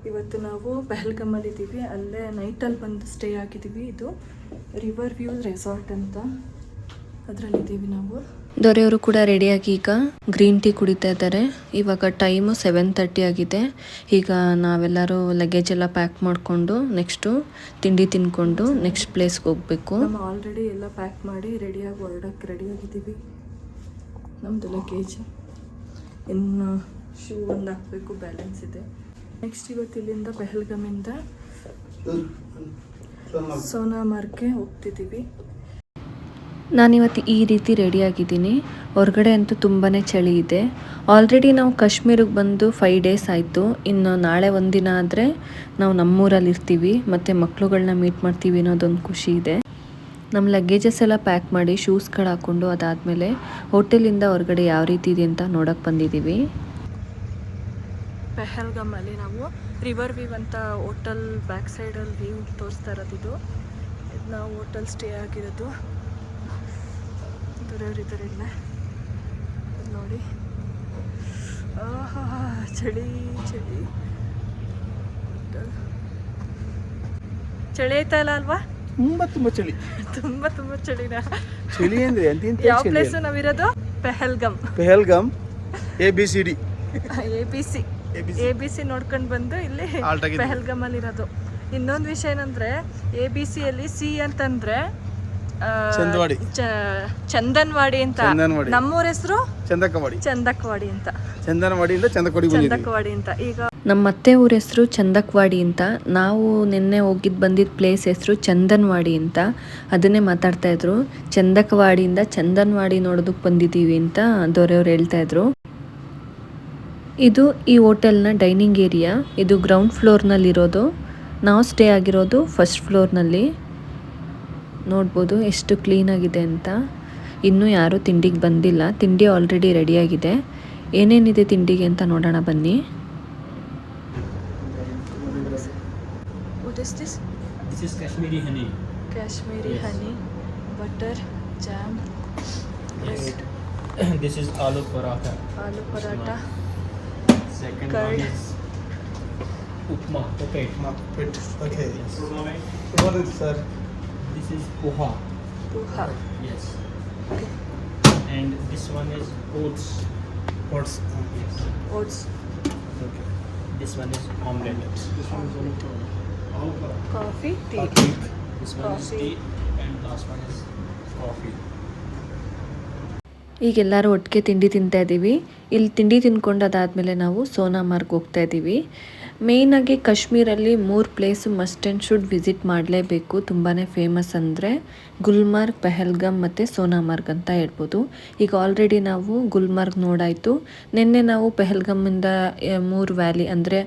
ಇವತ್ತು ನಾವು ಪಹಲ್ಗಮಲ್ಲಿ ಇದ್ದೀವಿ. ಅಲ್ಲೇ ನೈಟಲ್ಲಿ ಬಂದು ಸ್ಟೇ ಆಗಿದ್ದೀವಿ. ಇದು ರಿವರ್ ವ್ಯೂ ರೆಸಾರ್ಟ್ ಅಂತ, ಅದರಲ್ಲಿದ್ದೀವಿ ನಾವು. ದೊರೆಯವರು ಕೂಡ ರೆಡಿಯಾಗಿ ಈಗ ಗ್ರೀನ್ ಟೀ ಕುಡಿತಾ ಇದ್ದಾರೆ. ಇವಾಗ ಟೈಮು 7:30 ಆಗಿದೆ. ಈಗ ನಾವೆಲ್ಲರೂ ಲಗೇಜ್ ಎಲ್ಲ ಪ್ಯಾಕ್ ಮಾಡಿಕೊಂಡು ನೆಕ್ಸ್ಟು ತಿಂಡಿ ತಿನ್ಕೊಂಡು ನೆಕ್ಸ್ಟ್ ಪ್ಲೇಸ್ಗೆ ಹೋಗಬೇಕು. ನಮ್ಮ ಆಲ್ರೆಡಿ ಎಲ್ಲ ಪ್ಯಾಕ್ ಮಾಡಿ ರೆಡಿಯಾಗಿ ಹೊರಡಕ್ಕೆ ರೆಡಿಯಾಗಿದ್ದೀವಿ. ನಮ್ಮದು ಲಗೇಜ್ ಇನ್ನು ಶೂ ಒಂದು ಹಾಕಬೇಕು, ಬ್ಯಾಲೆನ್ಸ್ ಇದೆ. ನೆಕ್ಸ್ಟ್ ಇವತ್ತು ಇಲ್ಲಿಂದ ಪಹಲ್ಗಮಿಂದ ಸೋನಾಮಾರ್ಗ್ಗೆ ಹೋಗ್ತಿದ್ದೀವಿ. ನಾನಿವತ್ತು ಈ ರೀತಿ ರೆಡಿಯಾಗಿದ್ದೀನಿ. ಹೊರಗಡೆ ಅಂತೂ ತುಂಬಾ ಚಳಿ ಇದೆ. ಆಲ್ರೆಡಿ ನಾವು ಕಾಶ್ಮೀರಿಗೆ ಬಂದು 5 ಡೇಸ್ ಆಯಿತು. ಇನ್ನು ನಾಳೆ ಒಂದಿನ ಆದರೆ ನಾವು ನಮ್ಮೂರಲ್ಲಿ ಇರ್ತೀವಿ ಮತ್ತು ಮಕ್ಳುಗಳನ್ನ ಮೀಟ್ ಮಾಡ್ತೀವಿ ಅನ್ನೋದೊಂದು ಖುಷಿ ಇದೆ. ನಮ್ಮ ಲಗೇಜಸ್ ಎಲ್ಲ ಪ್ಯಾಕ್ ಮಾಡಿ ಶೂಸ್ಗಳು ಹಾಕ್ಕೊಂಡು ಅದಾದಮೇಲೆ ಹೋಟೆಲಿಂದ ಹೊರಗಡೆ ಯಾವ ರೀತಿ ಇದೆ ಅಂತ ನೋಡೋಕ್ಕೆ ಬಂದಿದ್ದೀವಿ. ಪಹಲ್ಗಮಲ್ಲಿ ನಾವು ರಿವರ್ ವ್ಯೂ ಅಂತ ಹೋಟೆಲ್ ಬ್ಯಾಕ್ ಸೈಡಲ್ಲಿ ವ್ಯೂ ತೋರಿಸ್ತಾ ಇರೋದು. ಇದು ನಾವು ಹೋಟೆಲ್ ಸ್ಟೇ ಆಗಿರೋದು. ದೊರೆಯವರಿದ್ದಾರೆ ಇಲ್ಲ ನೋಡಿ. ಆಹಾ, ಚಳಿ ಚಳಿ ಚಳಿ ಆಯ್ತಾ ಇಲ್ಲ ಅಲ್ವಾ? ತುಂಬ ಚಳಿ, ತುಂಬ ಚಳಿನಾ? ಚಳಿ ಅಂದ್ರೆ ಯಾವ ಪ್ಲೇಸ್ ನಾವಿರೋದು? ಪಹಲ್ಗಮ್. ABCD ABC ನೋಡ್ಕೊಂಡು ಬಂದು ಇಲ್ಲಿ ಪಹಲ್ಗಮಲ್ಲಿ ಇರೋದು. ಇನ್ನೊಂದು ವಿಷಯ ಏನಂದ್ರೆ ABCಯಲ್ಲಿ C ಅಂತಂದ್ರೆ ಚಂದನ್ವಾಡಿ ಅಂತ. ನಮ್ಮೂರ ಹೆಸರು ಚಂದಕ್ವಾಡಿ ಅಂತ. ಚಂದಕ್ವಾಡಿ ಅಂತ. ಈಗ ನಮ್ಮ ಅತ್ತೆ ಊರ ಹೆಸರು ಚಂದಕ್ವಾಡಿ ಅಂತ. ನಾವು ನಿನ್ನೆ ಬಂದಿದ್ದ ಪ್ಲೇಸ್ ಹೆಸರು ಚಂದನ್ವಾಡಿ ಅಂತ. ಅದನ್ನೇ ಮಾತಾಡ್ತಾ ಇದ್ರು. ಚಂದಕ್ವಾಡಿಯಿಂದ ಚಂದನ್ವಾಡಿ ನೋಡೋದಕ್ಕೆ ಬಂದಿದ್ದೀವಿ ಅಂತ ದೊರೆಯವ್ರು ಹೇಳ್ತಾ ಇದ್ರು. ಇದು ಈ ಹೋಟೆಲ್ನ ಡೈನಿಂಗ್ ಏರಿಯಾ. ಇದು ಗ್ರೌಂಡ್ ಫ್ಲೋರ್ನಲ್ಲಿರೋದು. ನಾವು ಸ್ಟೇ ಆಗಿರೋದು ಫಸ್ಟ್ ಫ್ಲೋರ್ನಲ್ಲಿ. ನೋಡ್ಬೋದು ಎಷ್ಟು ಕ್ಲೀನಾಗಿದೆ ಅಂತ. ಇನ್ನೂ ಯಾರೂ ತಿಂಡಿಗೆ ಬಂದಿಲ್ಲ. ತಿಂಡಿ ಆಲ್ರೆಡಿ ರೆಡಿಯಾಗಿದೆ. ಏನೇನಿದೆ ತಿಂಡಿಗೆ ಅಂತ ನೋಡೋಣ ಬನ್ನಿ. This is Kashmiri honey. Kashmiri honey, butter, jam, bread. This is aloo paratha. Aloo paratha. Second Curd. one is upma. Okay. Okay. Yes. Good morning, sir. This is poha. Poha. Yes. Okay. And this one is oats. What's Yes. Oats. okay? This one is omelette. This one is all Coffee, tea. This one is Coffee. tea. And last one is coffee. ಈಗ ಎಲ್ಲರೂ ಒಟ್ಟಿಗೆ ತಿಂಡಿ ತಿಂತಾ ಇದ್ದೀವಿ. ಇಲ್ಲಿ ತಿಂಡಿ ತಿನ್ಕೊಂಡು ಅದಾದಮೇಲೆ ನಾವು ಸೋನಾಮಾರ್ಗ್ ಹೋಗ್ತಾ ಇದ್ದೀವಿ. ಮೇಯ್ನಾಗಿ ಕಾಶ್ಮೀರಲ್ಲಿ 3 place must and should visit ಮಾಡಲೇಬೇಕು. ತುಂಬಾ ಫೇಮಸ್ ಅಂದರೆ ಗುಲ್ಮಾರ್ಗ್, ಪಹಲ್ಗಮ್ ಮತ್ತು ಸೋನಾಮಾರ್ಗ್ ಅಂತ ಹೇಳ್ಬೋದು. ಈಗ ಆಲ್ರೆಡಿ ನಾವು ಗುಲ್ಮಾರ್ಗ್ ನೋಡಾಯಿತು. ನಿನ್ನೆ ನಾವು ಪಹಲ್ಗಮ್ಮಿಂದ 3 ವ್ಯಾಲಿ ಅಂದರೆ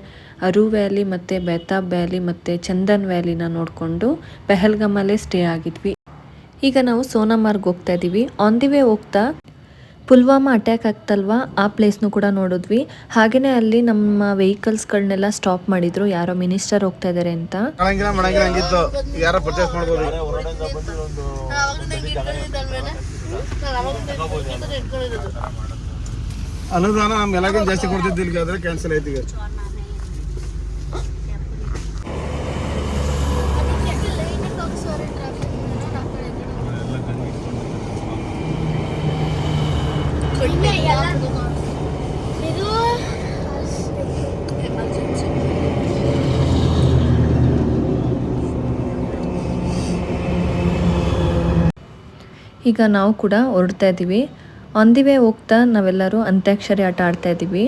ಅರು ವ್ಯಾಲಿ ಮತ್ತು ಬೇತಾಬ್ ವ್ಯಾಲಿ ಮತ್ತು ಚಂದನ್ ವ್ಯಾಲಿನ ನೋಡಿಕೊಂಡು ಪಹಲ್ಗಮಲ್ಲೇ ಸ್ಟೇ ಆಗಿದ್ವಿ. ಈಗ ನಾವು ಸೋನಾಮಾರ್ಗ್ ಹೋಗ್ತಾ ಇದ್ದೀವಿ. ಆನ್ ದಿ ವೇ ಹೋಗ್ತಾ ಪುಲ್ವಾಮಾ ಅಟ್ಯಾಕ್ ಆಗ್ತಲ್ವಾ, ಆ ಪ್ಲೇಸ್ನು ಕೂಡ ನೋಡಿದ್ವಿ. ಹಾಗೆಯೇ ಅಲ್ಲಿ ನಮ್ಮ ವೆಹಿಕಲ್ಸ್ಗಳನ್ನೆಲ್ಲ ಸ್ಟಾಪ್ ಮಾಡಿದ್ರು. ಯಾರೋ ಮಿನಿಸ್ಟರ್ ಹೋಗ್ತಾ ಇದ್ದಾರೆ ಅಂತ. ಅನುದಾನ ನಮ್ಗೆಲ್ಲ ಜಾಸ್ತಿ ಕೊಡ್ತಿದ್ದಿಲ್ಲ, ಆದ್ರೆ ಕ್ಯಾನ್ಸಲ್ ಆಯ್ತು. ಈಗ ಈಗ ನಾವು ಕೂಡ ಹೊರಡ್ತಾ ಇದ್ದೀವಿ. ಆನ್ ದಿ ವೇ ಹೋಗ್ತಾ ನಾವೆಲ್ಲರೂ ಅಂತ್ಯಾಕ್ಷರಿ ಆಟ ಆಡ್ತಾ ಇದ್ದೀವಿ.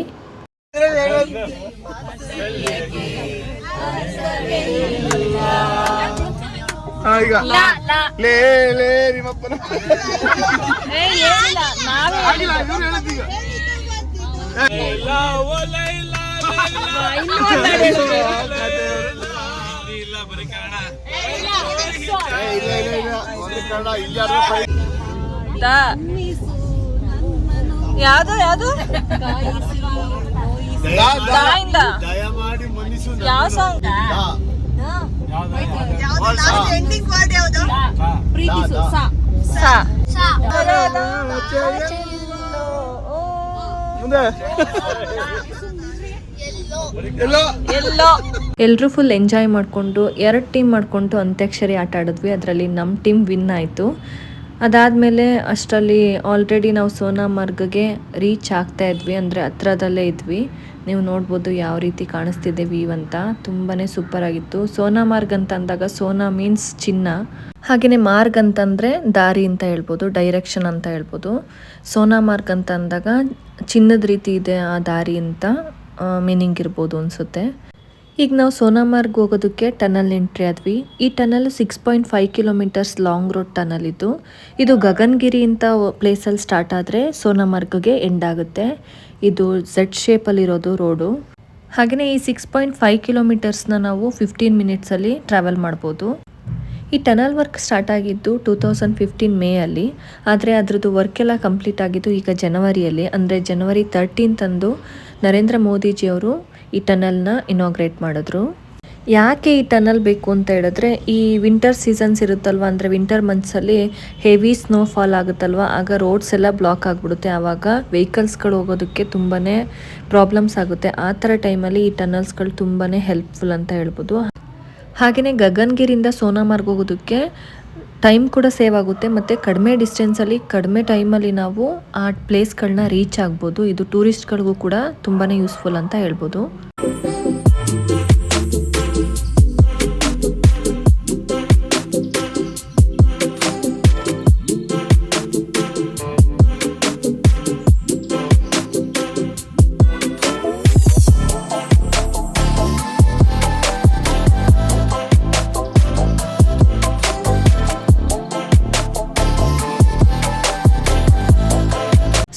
ಯಾವುದು ಯಾವ ಸಾಂಗ್? ಎಲ್ಲರೂ ಫುಲ್ ಎಂಜಾಯ್ ಮಾಡಿಕೊಂಡು 2 ಟೀಮ್ ಮಾಡಿಕೊಂಡು ಅಂತ್ಯಾಕ್ಷರಿ ಆಟ ಆಡಿದ್ವಿ. ಅದರಲ್ಲಿ ನಮ್ಮ ಟೀಮ್ ವಿನ್ ಆಯಿತು. ಅದಾದಮೇಲೆ ಅಷ್ಟರಲ್ಲಿ ಆಲ್ರೆಡಿ ನಾವು ಸೋನಾಮಾರ್ಗ್ಗೆ ರೀಚ್ ಆಗ್ತಾ ಇದ್ವಿ, ಅಂದರೆ ಹತ್ರದಲ್ಲೇ ಇದ್ವಿ. ನೀವು ನೋಡ್ಬೋದು ಯಾವ ರೀತಿ ಕಾಣಿಸ್ತಿದೆ ವ್ಯೂ ಅಂತ. ತುಂಬಾ ಸೂಪರ್ ಆಗಿತ್ತು. ಸೋನಾಮಾರ್ಗ್ ಅಂತ ಅಂದಾಗ ಸೋನಾ ಮೀನ್ಸ್ ಚಿನ್ನ, ಹಾಗೆಯೇ ಮಾರ್ಗ್ ಅಂತಂದರೆ ದಾರಿ ಅಂತ ಹೇಳ್ಬೋದು, ಡೈರೆಕ್ಷನ್ ಅಂತ ಹೇಳ್ಬೋದು. ಸೋನಾಮಾರ್ಗ್ ಅಂತ ಅಂದಾಗ ಚಿನ್ನದ ರೀತಿ ಇದೆ ಆ ದಾರಿ ಅಂತ ಮೀನಿಂಗ್ ಇರ್ಬೋದು ಅನಿಸುತ್ತೆ. ಈಗ ನಾವು ಸೋನಾಮಾರ್ಗ್ ಹೋಗೋದಕ್ಕೆ ಟನಲ್ ಎಂಟ್ರಿ ಆದ್ವಿ. ಈ tunnel 6.5 kilometres long road tunnel ಇದು. ಇದು ಗಗನ್ಗಿರಿ ಅಂತ ಪ್ಲೇಸಲ್ಲಿ ಸ್ಟಾರ್ಟ್ ಆದರೆ ಸೋನಾಮಾರ್ಗ್ಗೆ ಎಂಡ್ ಆಗುತ್ತೆ. ಇದು Z ಶೇಪಲ್ಲಿರೋದು ರೋಡು. ಹಾಗೆಯೇ ಈ 6.5 ಕಿಲೋಮೀಟರ್ಸ್ನ ನಾವು 15 ಮಿನಿಟ್ಸಲ್ಲಿ ಟ್ರಾವೆಲ್ ಮಾಡ್ಬೋದು. ಈ ಟನಲ್ ವರ್ಕ್ ಸ್ಟಾರ್ಟ್ ಆಗಿದ್ದು 2015 ಮೇಯಲ್ಲಿ, ಆದರೆ ಅದರದ್ದು ವರ್ಕ್ ಎಲ್ಲ ಕಂಪ್ಲೀಟ್ ಆಗಿದ್ದು ಈಗ ಜನವರಿಯಲ್ಲಿ, ಅಂದರೆ ಜನವರಿ 13 ಅಂದು ನರೇಂದ್ರ ಮೋದಿಜಿಯವರು ಈ ಟನಲ್ನ ಇನಾಗ್ರೇಟ್ ಮಾಡಿದ್ರು. ಯಾಕೆ ಈ ಟನಲ್ ಬೇಕು ಅಂತ ಹೇಳಿದ್ರೆ, ಈ ವಿಂಟರ್ ಸೀಸನ್ಸ್ ಇರುತ್ತಲ್ವ, ಅಂದರೆ ವಿಂಟರ್ ಮಂತ್ಸಲ್ಲಿ ಹೆವಿ ಸ್ನೋಫಾಲ್ ಆಗುತ್ತಲ್ವ, ಆಗ ರೋಡ್ಸ್ ಎಲ್ಲ ಬ್ಲಾಕ್ ಆಗಿಬಿಡುತ್ತೆ. ಆವಾಗ ವೆಹಿಕಲ್ಸ್ಗಳು ಹೋಗೋದಕ್ಕೆ ತುಂಬಾ ಪ್ರಾಬ್ಲಮ್ಸ್ ಆಗುತ್ತೆ. ಆ ಥರ ಟೈಮಲ್ಲಿ ಈ ಟನಲ್ಸ್ಗಳು ತುಂಬಾ ಹೆಲ್ಪ್ಫುಲ್ ಅಂತ ಹೇಳ್ಬೋದು. ಹಾಗೆಯೇ ಗಗನ್ಗಿರಿಂದ ಸೋನಾಮಾರ್ಗ್ ಹೋಗೋದಕ್ಕೆ ಟೈಮ್ ಕೂಡ ಸೇವ್ ಆಗುತ್ತೆ, ಮತ್ತು ಕಡಿಮೆ ಡಿಸ್ಟೆನ್ಸಲ್ಲಿ ಕಡಿಮೆ ಟೈಮಲ್ಲಿ ನಾವು ಆ ಪ್ಲೇಸ್ಗಳನ್ನ ರೀಚ್ ಆಗ್ಬೋದು. ಇದು ಟೂರಿಸ್ಟ್ಗಳಿಗೂ ಕೂಡ ತುಂಬಾ ಯೂಸ್ಫುಲ್ ಅಂತ ಹೇಳ್ಬೋದು.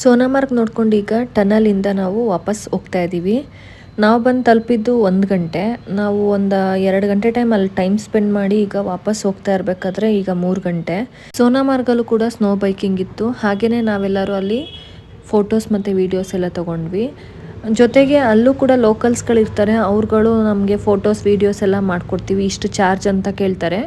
ಸೋನಾಮಾರ್ಗ್ ನೋಡ್ಕೊಂಡು ಈಗ ಟನಲಿಂದ ನಾವು ವಾಪಸ್ ಹೋಗ್ತಾ ಇದ್ದೀವಿ. ನಾವು ಬಂದು ತಲುಪಿದ್ದು 1 ಗಂಟೆ. ನಾವು ಒಂದು 2 ಗಂಟೆ ಅಲ್ಲಿ ಟೈಮ್ ಸ್ಪೆಂಡ್ ಮಾಡಿ ಈಗ ವಾಪಸ್ ಹೋಗ್ತಾ ಇರಬೇಕಾದ್ರೆ ಈಗ 3 ಗಂಟೆ. ಸೋನಾಮಾರ್ಗಲ್ಲೂ ಕೂಡ ಸ್ನೋ ಬೈಕಿಂಗ್ ಇತ್ತು. ಹಾಗೆಯೇ ನಾವೆಲ್ಲರೂ ಅಲ್ಲಿ ಫೋಟೋಸ್ ಮತ್ತು ವೀಡಿಯೋಸ್ ಎಲ್ಲ ತೊಗೊಂಡ್ವಿ. ಜೊತೆಗೆ ಅಲ್ಲೂ ಕೂಡ ಲೋಕಲ್ಸ್ಗಳಿರ್ತಾರೆ, ಅವ್ರುಗಳು ನಮಗೆ ಫೋಟೋಸ್ ವೀಡಿಯೋಸ್ ಎಲ್ಲ ಮಾಡಿಕೊಡ್ತೀವಿ, ಇಷ್ಟು ಚಾರ್ಜ್ ಅಂತ ಕೇಳ್ತಾರೆ.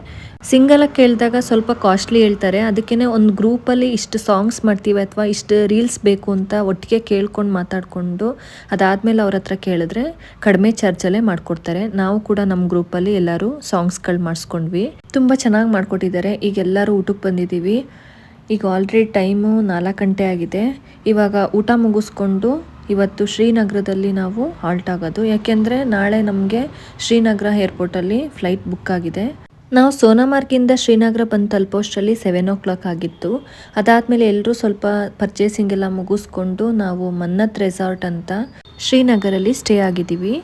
ಸಿಂಗಲಾಗಿ ಕೇಳಿದಾಗ ಸ್ವಲ್ಪ ಕಾಸ್ಟ್ಲಿ ಹೇಳ್ತಾರೆ. ಅದಕ್ಕೇ ಒಂದು ಗ್ರೂಪಲ್ಲಿ ಇಷ್ಟು ಸಾಂಗ್ಸ್ ಮಾಡ್ತೀವಿ ಅಥವಾ ಇಷ್ಟು ರೀಲ್ಸ್ ಬೇಕು ಅಂತ ಒಟ್ಟಿಗೆ ಕೇಳ್ಕೊಂಡು ಮಾತಾಡಿಕೊಂಡು ಅದಾದಮೇಲೆ ಅವ್ರ ಹತ್ರ ಕೇಳಿದ್ರೆ ಕಡಿಮೆ ಚಾರ್ಜಲ್ಲೇ ಮಾಡಿಕೊಡ್ತಾರೆ. ನಾವು ಕೂಡ ನಮ್ಮ ಗ್ರೂಪಲ್ಲಿ ಎಲ್ಲರೂ ಸಾಂಗ್ಸ್ಗಳು ಮಾಡಿಸ್ಕೊಂಡ್ವಿ. ತುಂಬ ಚೆನ್ನಾಗಿ ಮಾಡಿಕೊಟ್ಟಿದ್ದಾರೆ. ಈಗ ಎಲ್ಲರೂ ಊಟಕ್ಕೆ ಬಂದಿದ್ದೀವಿ. ಈಗ ಆಲ್ರೆಡಿ ಟೈಮು 4 ಗಂಟೆ ಆಗಿದೆ. ಇವಾಗ ಊಟ ಮುಗಿಸ್ಕೊಂಡು ಇವತ್ತು ಶ್ರೀನಗರದಲ್ಲಿ ನಾವು ಹಾಲ್ಟ್ ಆಗೋದು. ಯಾಕೆಂದರೆ ನಾಳೆ ನಮಗೆ ಶ್ರೀನಗರ ಏರ್ಪೋರ್ಟಲ್ಲಿ ಫ್ಲೈಟ್ ಬುಕ್ ಆಗಿದೆ. ನಾವು ಸೋನಾಮಾರ್ಗಿಂದ ಶ್ರೀನಗರ ಬಂದು ತಲುಪೋಷ್ಟರಲ್ಲಿ 7 o'clock ಆಗಿತ್ತು. ಅದಾದಮೇಲೆ ಎಲ್ಲರೂ ಸ್ವಲ್ಪ ಪರ್ಚೇಸಿಂಗ್ ಎಲ್ಲ ಮುಗಿಸ್ಕೊಂಡು ನಾವು ಮನ್ನತ್ ರೆಸಾರ್ಟ್ ಅಂತ ಶ್ರೀನಗರಲ್ಲಿ ಸ್ಟೇ ಆಗಿದ್ದೀವಿ.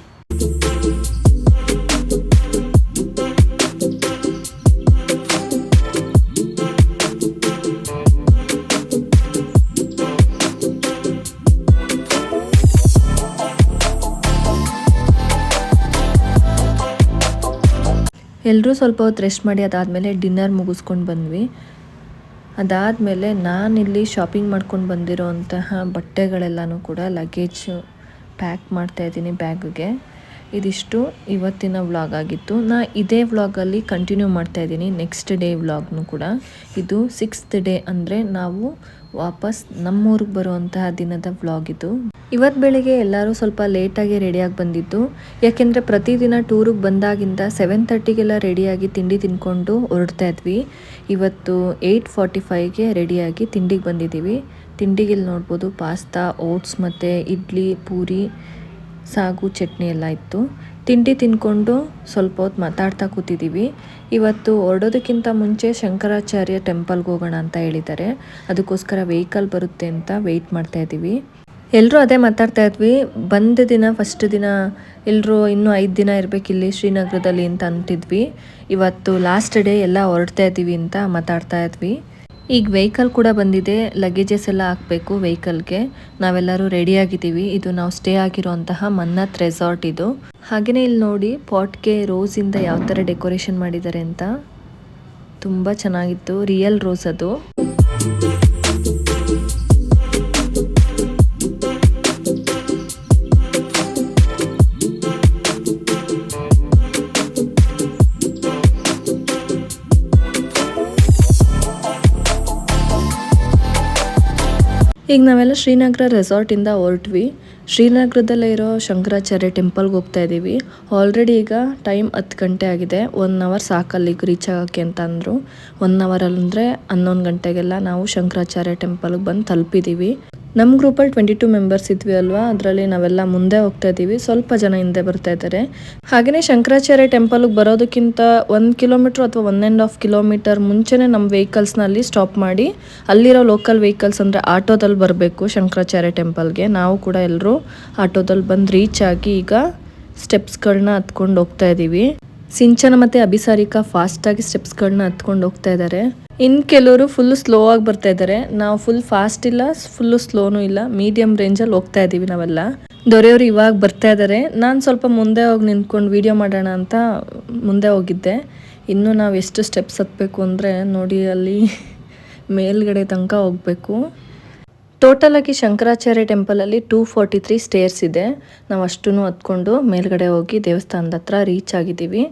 ಎಲ್ಲರೂ ಸ್ವಲ್ಪ ಹೊತ್ತು ರೆಸ್ಟ್ ಮಾಡಿ ಅದಾದಮೇಲೆ ಡಿನ್ನರ್ ಮುಗಿಸ್ಕೊಂಡು ಬಂದ್ವಿ. ಅದಾದಮೇಲೆ ನಾನಿಲ್ಲಿ ಶಾಪಿಂಗ್ ಮಾಡ್ಕೊಂಡು ಬಂದಿರೋಂತಹ ಬಟ್ಟೆಗಳೆಲ್ಲನೂ ಕೂಡ ಲಗೇಜ್ ಪ್ಯಾಕ್ ಮಾಡ್ತಾಯಿದ್ದೀನಿ ಬ್ಯಾಗ್ಗೆ. ಇದಿಷ್ಟು ಇವತ್ತಿನ ವ್ಲಾಗ್ ಆಗಿತ್ತು. ಇದೇ ವ್ಲಾಗಲ್ಲಿ ಕಂಟಿನ್ಯೂ ಮಾಡ್ತಾಯಿದ್ದೀನಿ ನೆಕ್ಸ್ಟ್ ಡೇ ವ್ಲಾಗ್ನು ಕೂಡ. ಇದು 6th ಡೇ, ಅಂದರೆ ನಾವು ವಾಪಸ್ ನಮ್ಮೂರಿಗೆ ಬರುವಂತಹ ದಿನದ ವ್ಲಾಗ್ ಇದು. ಇವತ್ತು ಬೆಳಿಗ್ಗೆ ಎಲ್ಲರೂ ಸ್ವಲ್ಪ ಲೇಟಾಗಿ ರೆಡಿಯಾಗಿ ಬಂದಿದ್ದು. ಯಾಕೆಂದರೆ ಪ್ರತಿದಿನ ಟೂರಿಗೆ ಬಂದಾಗಿಂದ 7:30ಗೆಲ್ಲ ರೆಡಿಯಾಗಿ ತಿಂಡಿ ತಿಂದ್ಕೊಂಡು ಹೊರಡ್ತಾ ಇದ್ವಿ. ಇವತ್ತು 8:45ಗೆ ರೆಡಿಯಾಗಿ ತಿಂಡಿಗೆ ಬಂದಿದ್ದೀವಿ. ತಿಂಡಿಗಿಲ್ಲಿ ನೋಡ್ಬೋದು ಪಾಸ್ತಾ, ಓಟ್ಸ್ ಮತ್ತು ಇಡ್ಲಿ, ಪೂರಿ, ಸಾಗು, ಚಟ್ನಿ ಎಲ್ಲ ಇತ್ತು. ತಿಂಡಿ ತಿಂದ್ಕೊಂಡು ಸ್ವಲ್ಪ ಹೊತ್ತು ಮಾತಾಡ್ತಾ ಕೂತಿದ್ದೀವಿ. ಇವತ್ತು ಹೊರಡೋದಕ್ಕಿಂತ ಮುಂಚೆ ಶಂಕರಾಚಾರ್ಯ ಟೆಂಪಲ್ಗೆ ಹೋಗೋಣ ಅಂತ ಹೇಳಿದ್ದಾರೆ. ಅದಕ್ಕೋಸ್ಕರ ವೆಹಿಕಲ್ ಬರುತ್ತೆ ಅಂತ ವೆಯ್ಟ್ ಮಾಡ್ತಾ ಇದ್ದೀವಿ. ಎಲ್ಲರೂ ಅದೇ ಮಾತಾಡ್ತಾ ಇದ್ವಿ. ಬಂದ ದಿನ ಫಸ್ಟ್ ದಿನ ಎಲ್ಲರೂ ಇನ್ನೂ 5 ದಿನ ಇರಬೇಕಿಲ್ಲಿ ಶ್ರೀನಗರದಲ್ಲಿ ಅಂತ ಅಂತಿದ್ವಿ. ಇವತ್ತು ಲಾಸ್ಟ್ ಡೇ ಎಲ್ಲ ಹೊರಡ್ತಾ ಇದ್ದೀವಿ ಅಂತ ಮಾತಾಡ್ತಾ ಇದ್ವಿ. ಈಗ ವೆಹಿಕಲ್ ಕೂಡ ಬಂದಿದೆ. ಲಗೇಜಸ್ ಎಲ್ಲ ಹಾಕಬೇಕು ವೆಹಿಕಲ್ಗೆ. ನಾವೆಲ್ಲರೂ ರೆಡಿಯಾಗಿದ್ದೀವಿ. ಇದು ನಾವು ಸ್ಟೇ ಆಗಿರೋಂತಹ ಮನ್ನತ್ ರೆಸಾರ್ಟ್ ಇದು. ಹಾಗೆಯೇ ಇಲ್ಲಿ ನೋಡಿ ಪಾಟ್ಗೆ ರೋಸಿಂದ ಯಾವ ಥರ ಡೆಕೋರೇಷನ್ ಮಾಡಿದ್ದಾರೆ ಅಂತ. ತುಂಬ ಚೆನ್ನಾಗಿತ್ತು. ರಿಯಲ್ ರೋಸ್ ಅದು. ಈಗ ನಾವೆಲ್ಲ ಶ್ರೀನಗರ ರೆಸಾರ್ಟಿಂದ ಹೊರಟ್ವಿ. ಶ್ರೀನಗರದಲ್ಲೇ ಇರೋ ಶಂಕರಾಚಾರ್ಯ ಟೆಂಪಲ್ಗೆ ಹೋಗ್ತಾ ಇದ್ದೀವಿ. ಆಲ್ರೆಡಿ ಈಗ ಟೈಮ್ 10 ಗಂಟೆ ಆಗಿದೆ. 1 ಅವರ್ ಸಾಕಲ್ಲಿಗೆ ರೀಚ್ ಆಗೋಕ್ಕೆ ಅಂತ ಅಂದರು. 1 ಅವರಲ್ಲಿ 11 ಗಂಟೆಗೆಲ್ಲ ನಾವು ಶಂಕರಾಚಾರ್ಯ ಟೆಂಪಲ್ಗೆ ಬಂದು ತಲುಪಿದ್ದೀವಿ. ನಮ್ಮ ಗ್ರೂಪಲ್ಲಿ 22 ಮೆಂಬರ್ಸ್ ಇದ್ವಿ ಅಲ್ವಾ, ಅದರಲ್ಲಿ ನಾವೆಲ್ಲ ಮುಂದೆ ಹೋಗ್ತಾ ಇದ್ದೀವಿ, ಸ್ವಲ್ಪ ಜನ ಹಿಂದೆ ಬರ್ತಾ ಇದ್ದಾರೆ. ಹಾಗೆಯೇ ಶಂಕರಾಚಾರ್ಯ ಟೆಂಪಲ್ಗೆ ಬರೋದಕ್ಕಿಂತ 1 ಕಿಲೋಮೀಟ್ರ್ ಅಥವಾ 1.5 ಕಿಲೋಮೀಟರ್ ಮುಂಚೆನೇ ನಮ್ಮ ವೆಹಿಕಲ್ಸ್ನ ಅಲ್ಲಿ ಸ್ಟಾಪ್ ಮಾಡಿ ಅಲ್ಲಿರೋ ಲೋಕಲ್ ವೆಹಿಕಲ್ಸ್ ಅಂದರೆ ಆಟೋದಲ್ಲಿ ಬರಬೇಕು ಶಂಕರಾಚಾರ್ಯ ಟೆಂಪಲ್ಗೆ. ನಾವು ಕೂಡ ಎಲ್ಲರೂ ಆಟೋದಲ್ಲಿ ಬಂದು ರೀಚ್ ಆಗಿ ಈಗ ಸ್ಟೆಪ್ಸ್ಗಳನ್ನ ಹತ್ಕೊಂಡು ಹೋಗ್ತಾ ಇದ್ದೀವಿ. ಸಿಂಚನ ಮತ್ತು ಅಭಿಸಾರಿಕಾ ಫಾಸ್ಟಾಗಿ ಸ್ಟೆಪ್ಸ್ಗಳನ್ನ ಹತ್ಕೊಂಡು ಹೋಗ್ತಾ ಇದ್ದಾರೆ. ಇನ್ನು ಕೆಲವರು ಫುಲ್ಲು ಸ್ಲೋ ಆಗಿ ಬರ್ತಾ ಇದ್ದಾರೆ. ನಾವು ಫುಲ್ ಫಾಸ್ಟ್ ಇಲ್ಲ, ಫುಲ್ಲು ಸ್ಲೋನೂ ಇಲ್ಲ, ಮೀಡಿಯಮ್ ರೇಂಜಲ್ಲಿ ಹೋಗ್ತಾ ಇದ್ದೀವಿ ನಾವೆಲ್ಲ. ದೊರೆಯವರು ಇವಾಗ ಬರ್ತಾ ಇದ್ದಾರೆ. ನಾನು ಸ್ವಲ್ಪ ಮುಂದೆ ಹೋಗಿ ನಿಂತ್ಕೊಂಡು ವೀಡಿಯೋ ಮಾಡೋಣ ಅಂತ ಮುಂದೆ ಹೋಗಿದ್ದೆ. ಇನ್ನೂ ನಾವು ಎಷ್ಟು ಸ್ಟೆಪ್ಸ್ ಹತ್ತಬೇಕು ಅಂದರೆ ನೋಡಿ, ಅಲ್ಲಿ ಮೇಲ್ಗಡೆ ತನಕ ಹೋಗಬೇಕು. ಟೋಟಲಾಗಿ ಶಂಕರಾಚಾರ್ಯ ಟೆಂಪಲಲ್ಲಿ 243 ಸ್ಟೇರ್ಸ್ ಇದೆ. ನಾವು ಅಷ್ಟೂ ಹತ್ಕೊಂಡು ಮೇಲ್ಗಡೆ ಹೋಗಿ ದೇವಸ್ಥಾನದ ಹತ್ರ ರೀಚ್ ಆಗಿದ್ದೀವಿ.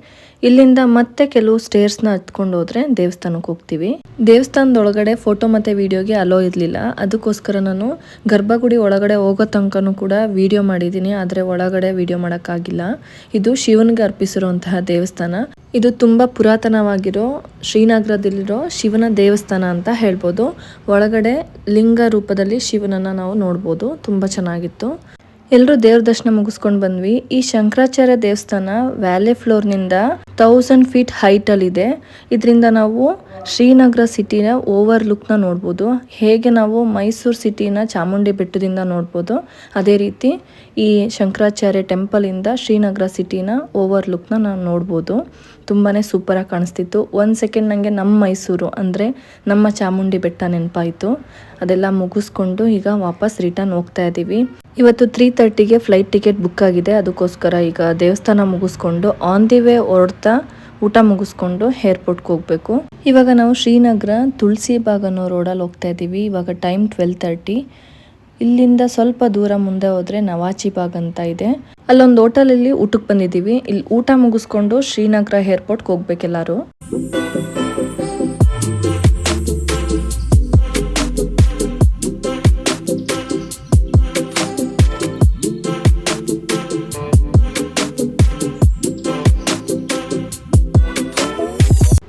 ಇಲ್ಲಿಂದ ಮತ್ತೆ ಕೆಲವು ಸ್ಟೇರ್ಸ್ನ ಹತ್ಕೊಂಡು ಹೋದರೆ ದೇವಸ್ಥಾನಕ್ಕೆ ಹೋಗ್ತೀವಿ. ದೇವಸ್ಥಾನದೊಳಗಡೆ ಫೋಟೋ ಮತ್ತು ವೀಡಿಯೋಗೆ ಅಲೋ ಇರಲಿಲ್ಲ. ಅದಕ್ಕೋಸ್ಕರ ನಾನು ಗರ್ಭಗುಡಿ ಒಳಗಡೆ ಹೋಗೋ ತನಕನೂ ಕೂಡ ವೀಡಿಯೋ ಮಾಡಿದ್ದೀನಿ, ಆದರೆ ಒಳಗಡೆ ವೀಡಿಯೋ ಮಾಡೋಕ್ಕಾಗಿಲ್ಲ. ಇದು ಶಿವನಿಗೆ ಅರ್ಪಿಸಿರುವಂತಹ ದೇವಸ್ಥಾನ. ಇದು ತುಂಬ ಪುರಾತನವಾಗಿರೋ ಶ್ರೀನಗರದಲ್ಲಿರೋ ಶಿವನ ದೇವಸ್ಥಾನ ಅಂತ ಹೇಳ್ಬೋದು. ಒಳಗಡೆ ಲಿಂಗ ರೂಪದಲ್ಲಿ ಶಿವನನ್ನು ನಾವು ನೋಡ್ಬೋದು. ತುಂಬ ಚೆನ್ನಾಗಿತ್ತು. ಎಲ್ಲರೂ ದೇವ್ರ ದರ್ಶನ ಮುಗಿಸ್ಕೊಂಡು ಬಂದ್ವಿ. ಈ ಶಂಕರಾಚಾರ್ಯ ದೇವಸ್ಥಾನ ವ್ಯಾಲಿ ಫ್ಲೋರ್ನಿಂದ 1000 ಫೀಟ್ ಹೈಟಲ್ಲಿದೆ. ಇದರಿಂದ ನಾವು ಶ್ರೀನಗರ ಸಿಟಿನ ಓವರ್ ಲುಕ್ನ ನೋಡ್ಬೋದು. ಹೇಗೆ ನಾವು ಮೈಸೂರು ಸಿಟಿನ ಚಾಮುಂಡಿ ಬೆಟ್ಟದಿಂದ ನೋಡ್ಬೋದು, ಅದೇ ರೀತಿ ಈ ಶಂಕರಾಚಾರ್ಯ ಟೆಂಪಲಿಂದ ಶ್ರೀನಗರ ಸಿಟಿನ ಓವರ್ ಲುಕ್ನ ನಾವು ನೋಡ್ಬೋದು. ತುಂಬಾ ಸೂಪರಾಗಿ ಕಾಣಿಸ್ತಿತ್ತು. 1 ಸೆಕೆಂಡ್ ನನಗೆ ನಮ್ಮ ಮೈಸೂರು ಅಂದರೆ ನಮ್ಮ ಚಾಮುಂಡಿ ಬೆಟ್ಟ ನೆನಪಾಯಿತು. ಅದೆಲ್ಲ ಮುಗಿಸ್ಕೊಂಡು ಈಗ ವಾಪಸ್ ರಿಟರ್ನ್ ಹೋಗ್ತಾ ಇದ್ದೀವಿ. ಇವತ್ತು 3:30ಗೆ ಫ್ಲೈಟ್ ಟಿಕೆಟ್ ಬುಕ್ ಆಗಿದೆ. ಅದಕ್ಕೋಸ್ಕರ ಈಗ ದೇವಸ್ಥಾನ ಮುಗಿಸ್ಕೊಂಡು ಆನ್ ದಿ ವೇ ಹೊರಡ್ತಾ ಊಟ ಮುಗಿಸ್ಕೊಂಡು ಏರ್ಪೋರ್ಟ್ಗೆ ಹೋಗಬೇಕು. ಇವಾಗ ನಾವು ಶ್ರೀನಗರ ತುಳಸಿ ಬಾಗ್ ಅನ್ನೋ ರೋಡಲ್ಲಿ ಹೋಗ್ತಾ ಇದ್ದೀವಿ. ಇವಾಗ ಟೈಮ್ 12:30. ಇಲ್ಲಿಂದ ಸ್ವಲ್ಪ ದೂರ ಮುಂದೆ ಹೋದರೆ ನವಾಚಿ ಬಾಗ್ ಅಂತ ಇದೆ. ಅಲ್ಲೊಂದು ಹೋಟೆಲಲ್ಲಿ ಊಟಕ್ಕೆ ಬಂದಿದ್ದೀವಿ. ಇಲ್ಲಿ ಊಟ ಮುಗಿಸ್ಕೊಂಡು ಶ್ರೀನಗರ ಏರ್ಪೋರ್ಟ್ಗೆ ಹೋಗ್ಬೇಕೆಲ್ಲರೂ.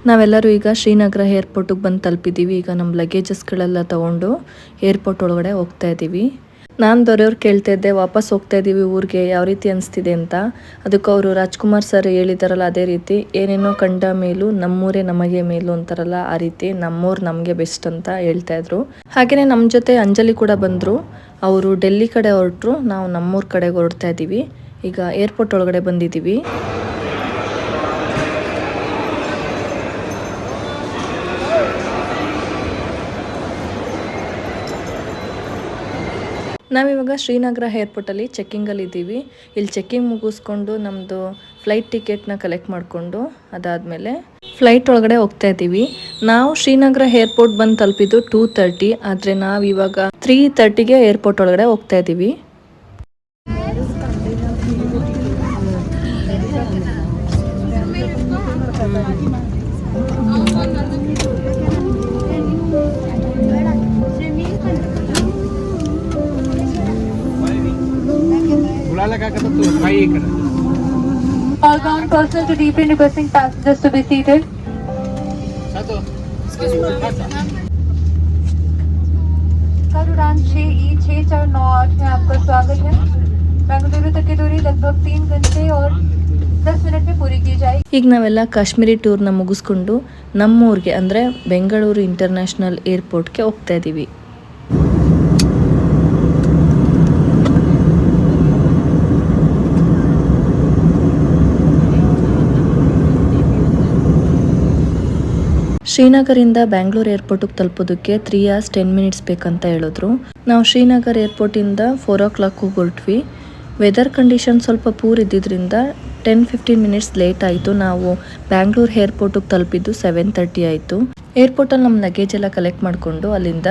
ನಾವೆಲ್ಲರೂ ಈಗ ಶ್ರೀನಗರ ಏರ್ಪೋರ್ಟಿಗೆ ಬಂದು ತಲುಪಿದ್ದೀವಿ. ಈಗ ನಮ್ಮ ಲಗೇಜಸ್ಗಳೆಲ್ಲ ತೊಗೊಂಡು ಏರ್ಪೋರ್ಟ್ ಒಳಗಡೆ ಹೋಗ್ತಾ ಇದ್ದೀವಿ. ನಾನು ದೊರೆಯವ್ರು ಕೇಳ್ತಾ ಇದ್ದೆ, ವಾಪಸ್ ಹೋಗ್ತಾ ಇದ್ದೀವಿ ಊರಿಗೆ, ಯಾವ ರೀತಿ ಅನಿಸ್ತಿದೆ ಅಂತ. ಅದಕ್ಕೆ ಅವರು ರಾಜ್ಕುಮಾರ್ ಸರ್ ಹೇಳಿದಾರಲ್ಲ ಅದೇ ರೀತಿ, ಏನೇನೋ ಕಂಡ ಮೇಲೂ ನಮ್ಮೂರೇ ನಮಗೆ ಮೇಲು ಅಂತಾರಲ್ಲ, ಆ ರೀತಿ ನಮ್ಮೂರು ನಮಗೆ ಬೆಸ್ಟ್ ಅಂತ ಹೇಳ್ತಾ ಇದ್ರು. ಹಾಗೆಯೇ ನಮ್ಮ ಜೊತೆ ಅಂಜಲಿ ಕೂಡ ಬಂದರು. ಅವರು ಡೆಲ್ಲಿ ಕಡೆ ಹೊರಟರು, ನಾವು ನಮ್ಮೂರ ಕಡೆಗೆ ಹೊರಡ್ತಾ ಇದ್ದೀವಿ. ಈಗ ಏರ್ಪೋರ್ಟ್ ಒಳಗಡೆ ಬಂದಿದ್ದೀವಿ. ನಾವಿವಾಗ ಶ್ರೀನಗರ ಏರ್ಪೋರ್ಟಲ್ಲಿ ಚೆಕ್ಕಿಂಗಲ್ಲಿ ಇದ್ದೀವಿ. ಇಲ್ಲಿ ಚೆಕ್ಕಿಂಗ್ ಮುಗಿಸ್ಕೊಂಡು ನಮ್ಮದು ಫ್ಲೈಟ್ ಟಿಕೆಟ್ನ ಕಲೆಕ್ಟ್ ಮಾಡಿಕೊಂಡು ಅದಾದಮೇಲೆ ಫ್ಲೈಟ್ ಒಳಗಡೆ ಹೋಗ್ತಾ ಇದ್ದೀವಿ. ನಾವು ಶ್ರೀನಗರ ಏರ್ಪೋರ್ಟ್ ಬಂದು ತಲುಪಿದ್ದು 2:30, ಆದರೆ ನಾವು ಇವಾಗ 3:30ಗೆ ಏರ್ಪೋರ್ಟ್ ಒಳಗಡೆ ಹೋಗ್ತಾ ಇದ್ದೀವಿ. All bound personnel to deeply requesting passengers to be seated. कल उड़ान 6E649 में आपका स्वागत है. बेंगलुरु तक की दूरी लगभग 3 घंटे और 10 मिनट में पूरी की जाएगी. ಈಗ ನಾವೆಲ್ಲ ಕಾಶ್ಮೀರಿ ಟೂರ್ನ ಮುಗಿಸ್ಕೊಂಡು ನಮ್ಮೂರಿಗೆ ಅಂದರೆ ಬೆಂಗಳೂರು ಇಂಟರ್ನ್ಯಾಷನಲ್ ಏರ್ಪೋರ್ಟ್ಗೆ ಹೋಗ್ತಾ ಇದ್ದೀವಿ. ಶ್ರೀನಗರಿಂದ ಬ್ಯಾಂಗ್ಳೂರ್ ಏರ್ಪೋರ್ಟಿಗೆ ತಲುಪೋದಕ್ಕೆ 3 hours 10 minutes ಬೇಕಂತ ಹೇಳಿದ್ರು. ನಾವು ಶ್ರೀನಗರ್ ಏರ್ಪೋರ್ಟಿಂದ 4 o'clock ಹೊರಟ್ವಿ. ವೆದರ್ ಕಂಡೀಷನ್ ಸ್ವಲ್ಪ ಪೂರ್ ಇದ್ದಿದ್ದರಿಂದ 10-15 minutes ಲೇಟ್ ಆಯಿತು. ನಾವು ಬ್ಯಾಂಗ್ಳೂರ್ ಏರ್ಪೋರ್ಟಿಗೆ ತಲುಪಿದ್ದು 7:30 ಆಯಿತು. ಏರ್ಪೋರ್ಟಲ್ಲಿ ನಮ್ಮ ಲಗೇಜ್ ಎಲ್ಲ ಕಲೆಕ್ಟ್ ಮಾಡಿಕೊಂಡು ಅಲ್ಲಿಂದ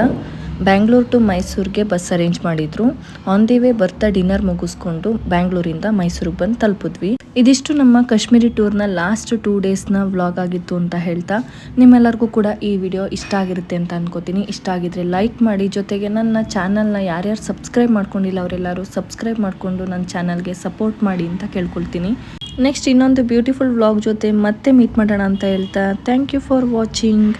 ಬ್ಯಾಂಗ್ಳೂರ್ ಟು ಮೈಸೂರಿಗೆ ಬಸ್ ಅರೇಂಜ್ ಮಾಡಿದ್ರು. ಆನ್ ದಿ ವೇ ಬರ್ತಾ ಡಿನ್ನರ್ ಮುಗಿಸ್ಕೊಂಡು ಬ್ಯಾಂಗ್ಳೂರಿಂದ ಮೈಸೂರಿಗೆ ಬಂದು ತಲುಪಿದ್ವಿ. ಇದಿಷ್ಟು ನಮ್ಮ ಕಾಶ್ಮೀರಿ ಟೂರ್ನ ಲಾಸ್ಟ್ 2 ಡೇಸ್ನ ವ್ಲಾಗ್ ಆಗಿತ್ತು ಅಂತ ಹೇಳ್ತಾ, ನಿಮ್ಮೆಲ್ಲರಿಗೂ ಕೂಡ ಈ ವಿಡಿಯೋ ಇಷ್ಟ ಆಗಿರುತ್ತೆ ಅಂತ ಅನ್ಕೋತೀನಿ. ಇಷ್ಟ ಆಗಿದ್ರೆ ಲೈಕ್ ಮಾಡಿ, ಜೊತೆಗೆ ನನ್ನ ಚಾನಲ್ನ ಯಾರ್ಯಾರು ಸಬ್ಸ್ಕ್ರೈಬ್ ಮಾಡ್ಕೊಂಡಿಲ್ಲ ಅವರೆಲ್ಲರೂ ಸಬ್ಸ್ಕ್ರೈಬ್ ಮಾಡಿಕೊಂಡು ನನ್ನ ಚಾನಲ್ಗೆ ಸಪೋರ್ಟ್ ಮಾಡಿ ಅಂತ ಕೇಳ್ಕೊಳ್ತೀನಿ. ನೆಕ್ಸ್ಟ್ ಇನ್ನೊಂದು ಬ್ಯೂಟಿಫುಲ್ ವ್ಲಾಗ್ ಜೊತೆ ಮತ್ತೆ ಮೀಟ್ ಮಾಡೋಣ ಅಂತ ಹೇಳ್ತಾ, ಥ್ಯಾಂಕ್ ಯು ಫಾರ್ ವಾಚಿಂಗ್.